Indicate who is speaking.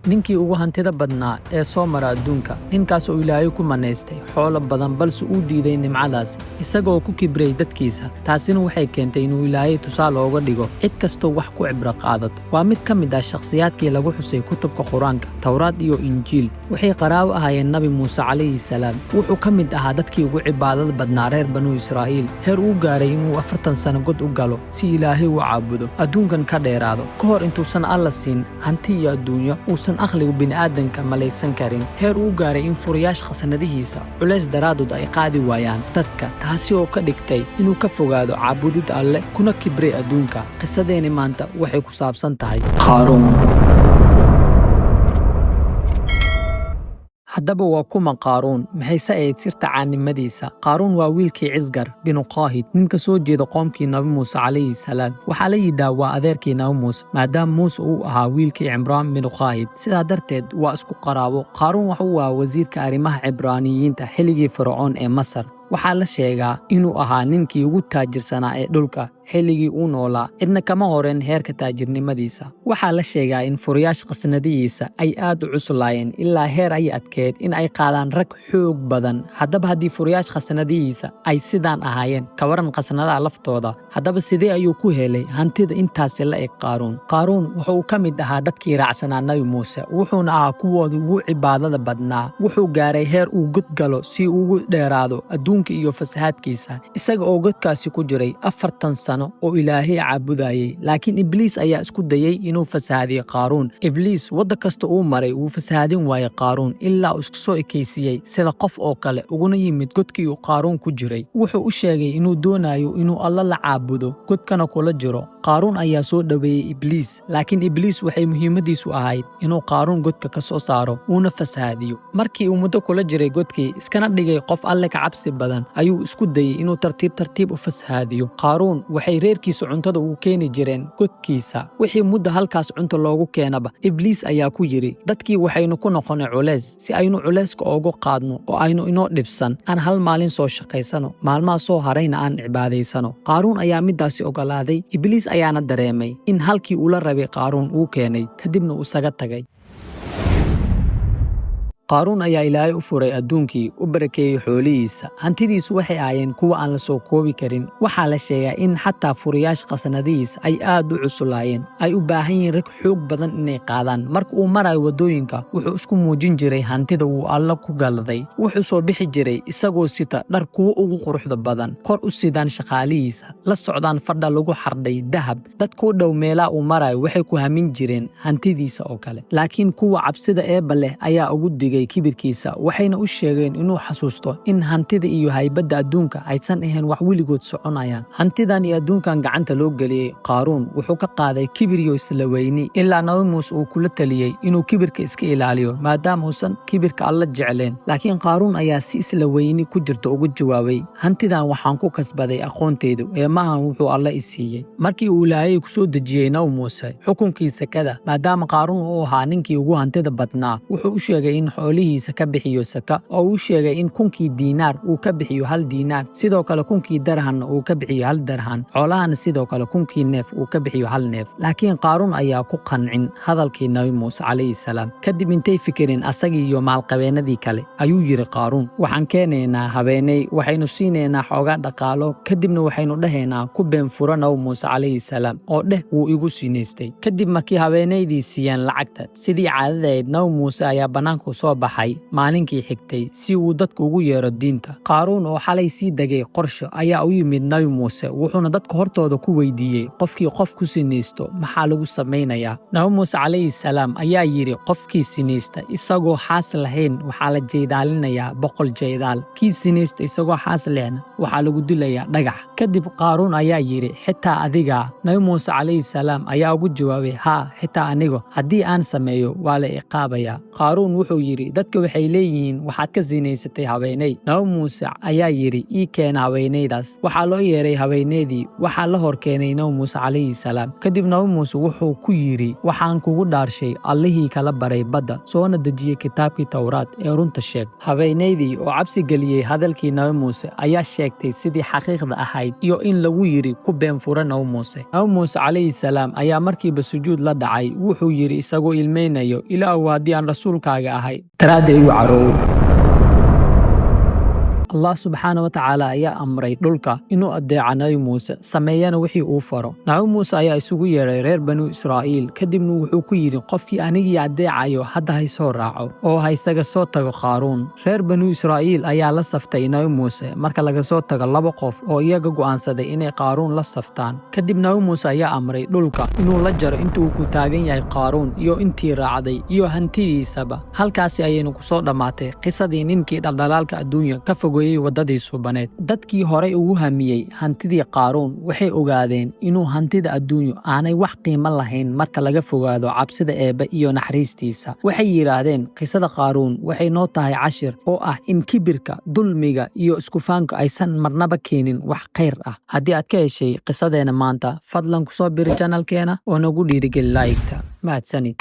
Speaker 1: ninkii ugu hantida badnaa ee soo mara adduunka, ninkaas oo Ilaahay ku manaystay xoolo badan balse uu diiday nimcadaas isagoo ku kibray dadkiisa. Taasina waxay keentay inuu Ilaahay tusaale uga dhigo cid kastoo wax ku cibro qaadato. Waa mid ka mid ah shakhsiyaadkii lagu xusay kutubka Quraanka, Tawraad iyo Injiil. Waxay qaraabo ahaayeen Nabi Muuse calayhi salaam. Wuxuu ka mid ahaa dadkii ugu cibaadada badnaa reer Banu Israa'iil, heer uu gaaray inuu 40 sano god u galo si Ilaahay u caabudo, adduunkan ka dheeraado. Ka hor intuusan Alla siin hanti iyo adduunyo uusan aqliga bini'aadanka malaysan karin, heer uu gaaray in furayaasha khasnadihiisa culays daraadood ay qaadi waayaan dadka, taasi oo ka dhigtay inuu ka fogaado caabudid Alle kuna kibray adduunka. Qisadeeni maanta waxay ku saabsan tahay Qaaruun. haddaba waa kuma Qaaruun? maxayse ahayd sirta caannimadiisa? Qaaruun waa wiilkii Cisgar binu Qaahid, ninka soo jeeda qoomkii Nabi Muuse calayhi salaam. waxaa la yidhaa waa adeerkii Nabi Muuse, maadaama Muuse uu ahaa wiilkii Cimraan binu Qaahid. sidaa darteed waa isku qaraabo. Qaaruun wuxuu ahaa wasiirka arrimaha Cibraaniyiinta xilligii Fircoon ee Masar. waxaa la sheegaa inuu ahaa ninkii ugu taajirsanaa ee dhulka xilligii uu noolaa, cidna kama horeen heerka taajirnimadiisa. waxaa la sheegaa in furayaasha khasnadihiisa ay aad u cuslaayeen, ilaa heer ay adkeed in ay qaadaan rag xoog badan. haddaba haddii furayaasha khasnadihiisa ay sidaan ahaayeen, ka waran khasnadaha laftooda? haddaba sidee ayuu ku helay hantida intaasi la eg Qaaruun? Qaaruun wuxuu ka mid ahaa dadkii raacsanaa Nabi Muuse, wuxuuna ahaa kuwoodii ugu cibaadada badnaa. wuxuu gaaray heer uu god galo si uu ugu dheeraado adduunka iyo fasahaadkiisa, isaga oo godkaasi ku jiray 40 sano oo Ilaahay caabudayay. laakiin Ibliis ayaa isku dayay inuu fasahaadiyo Qaaruun. Ibliis wadda kasta uu maray wuu fasahaadin waayay Qaaruun, ilaa uu isku soo ekeysiyey sida qof oo kale, uguna yimid godkii uu Qaaruun ku jiray. wuxuu u sheegay inuu doonayo inuu Alla la caabudo, godkana kula jiro. Qaaruun ayaa soo dhoweeyey Ibliis, laakiin Ibliis waxay muhiimadiisu ahayd inuu Qaaruun godka ka soo saaro uuna fasahaadiyo. markii uu muddo kula jiray godkii, iskana dhigay qof Alle ka cabsi badan, ayuu isku dayay inuu tartiib u fasahaadiyo. Qaaruun waxay reerkiisa cuntada ugu keeni jireen godkiisa. wixii muddo halkaas cunto loogu keenaba, Ibliis ayaa ku yidhi, dadkii waxaynu ku noqonay culays, si aynu culayska oogu qaadno oo aynu inoo dhibsan, aan hal maalin soo shaqaysano, maalmaha soo harayna aan cibaadaysano. Qaaruun ayaa middaasi ogolaaday. Ibliis ayaana dareemay in halkii uu la rabay Qaaruun uu keenay, kadibna uu isaga tagay. Qaaruun ayaa Ilaahay u furay adduunkii, u barakeeyey xoolihiisa. hantidiisu waxay ahaayeen kuwa aan la soo koobi karin. waxaa la sheegaa in xataa furayaasha khasnadihiisa ay aad u cusulaayeen, ay u baahan yihiin rag xoog badan inay qaadaan. marka uu marayo waddooyinka, wuxuu isku muujin jiray hantida uu Alla ku galaday. wuxuu soo bixi jiray isagoo sita dhar kuwa ugu quruxda badan, kor u sidaan shaqaalihiisa, la socdaan fadha lagu xardhay dahab. dadku dhow meelaha uu marayo waxay ku hamin jireen hantidiisa oo kale. laakiin kuwa cabsida eebba leh ayaa ugu digay kibirkiisa, waxayna u sheegeen inuu xasuusto in hantida iyo haybadda adduunka aysan ahayn wax weligood soconayaan. hantidan iyo adduunkan gacanta loo geliyey Qaaruun wuxuu ka qaaday kibir iyo isla weyni, ilaa Nabi Muuse uu kula taliyey inuu kibirka iska ilaaliyo, maadaama uusan kibirka Alla jecleen. laakiin Qaaruun ayaa si isla weyni ku jirta ugu jawaabay, hantidan waxaan ku kasbaday aqoonteydu, ee maahan wuxuu Alla i siiyey. markii uu Ilaahay ku soo dejiyey Nabi Muuse xukunkii sakada, maadaama Qaaruun uu ahaa ninkii ugu hantida badnaa, wuxuu u sheegay in xoolihiisa ka bixiyo saka, oo uu sheegay in 1,000 diinaar uu ka bixiyo 1 diinaar, sidoo kale 1,000 darhanna uu ka bixiyo 1 darhan, xoolahana sidoo kale 1,000 neef uu ka bixiyo 1 neef. laakiin Qaaruun ayaa ku qancin hadalkii Nabi Muuse calayhi salaam. kadib intay fikireen asagii iyo maalqabeennadii kale, ayuu yidhi Qaaruun, waxaan keenaynaa habeenay, waxaynu siinaynaa xoogaa dhaqaalo, kadibna waxaynu dhahaynaa ku been fura Nabi Muuse calayhi salaam oo dheh wuu igu sinaystay. kadib markii habeenaydii siiyeen lacagta, sidii caadadayd, Nabi Muuse ayaa bannaanku soo baxay maalinkii xigtay si uu dadku ugu yeero diinta. Qaaruun oo xalay sii degay qorsho ayaa u yimid Nabi Muuse, wuxuuna dadka hortooda ku weydiiyey, qofkii qof ku sinaysto maxaa lagu samaynayaa? Nabi Muuse calayhi salaam ayaa yidhi, qofkii sinaysta isagoo xaas lahayn waxaa la jeedaalinayaa 100 jeedaal, kii sinaysta isagoo xaas lehna waxaa lagu dilayaa dhagax. kadib Qaaruun ayaa yidhi, xitaa adiga? Nabi Muuse calayhi salaam ayaa ugu jawaabay, haa, xitaa anigo, haddii aan sameeyo waa la ciqaabayaa. Qaaruun wuxuu yidhi, yidhi, dadka waxay leeyihiin waxaad ka sinaysatay haweeney. Nabi muuse ayaa yidhi, ii keena haweeneydaas. waxaa loo yeeray haweeneydii, waxaa la hor keenay nabi muuse calayhi salaam. kadib nabi muuse wuxuu ku yidhi, waxaan kugu dhaarshay allihii kala baray badda, soona dejiyey kitaabkii towraad ee runta sheeg. haweeneydii oo cabsi geliyey hadalkii nabi muuse ayaa sheegtay sidii xaqiiqda ahayd iyo in lagu yidhi ku been fura nabi muuse. nabi muuse calayhi salaam ayaa markiiba sujuud la dhacay. wuxuu yidhi isagoo ilmaynayo, ilaahu haddii aan rasuulkaaga ahay daraadda igu caroow. allah subxaana wa tacaala ayaa amray dhulka inuu adeeca nabi muuse, sameeyana wixii uu faro. nabi muuse ayaa isugu yeeray reer banu israa'iil, kadibna wuxuu ku yidhi, qofkii anigii adeecayo hadda haysoo raaco oo ha isaga soo tago qaaruun. reer banu israa'iil ayaa la saftay nabi muuse marka laga soo tago 2 qof oo iyaga go'aansaday inay qaaruun la saftaan. kadib nabi muuse ayaa amray dhulka inuu la jaro intuu ku taagan yahay qaaruun iyo intii raacday iyo hantidiisaba. halkaasi ayaynu ku soo dhammaatay qisadii ninkii dhaldhalaalka adduunya ka fogay wadadii subaneed. dadkii horay ugu hamiyey hantidii qaaruun waxay ogaadeen inuu hantida adduunyo aanay wax qiimo lahayn marka laga fogaado cabsida eebbe iyo naxariistiisa. waxay yidhaahdeen qisada qaaruun waxay noo tahay cashir oo ah in kibirka, dulmiga iyo iskufaanku aysan marnaba keenin wax khayr ah. haddii aad ka heshay qisadeena maanta, fadlan kusoo biri janalkeena oo nagu dhiirigeli laayigta. mahadsanid.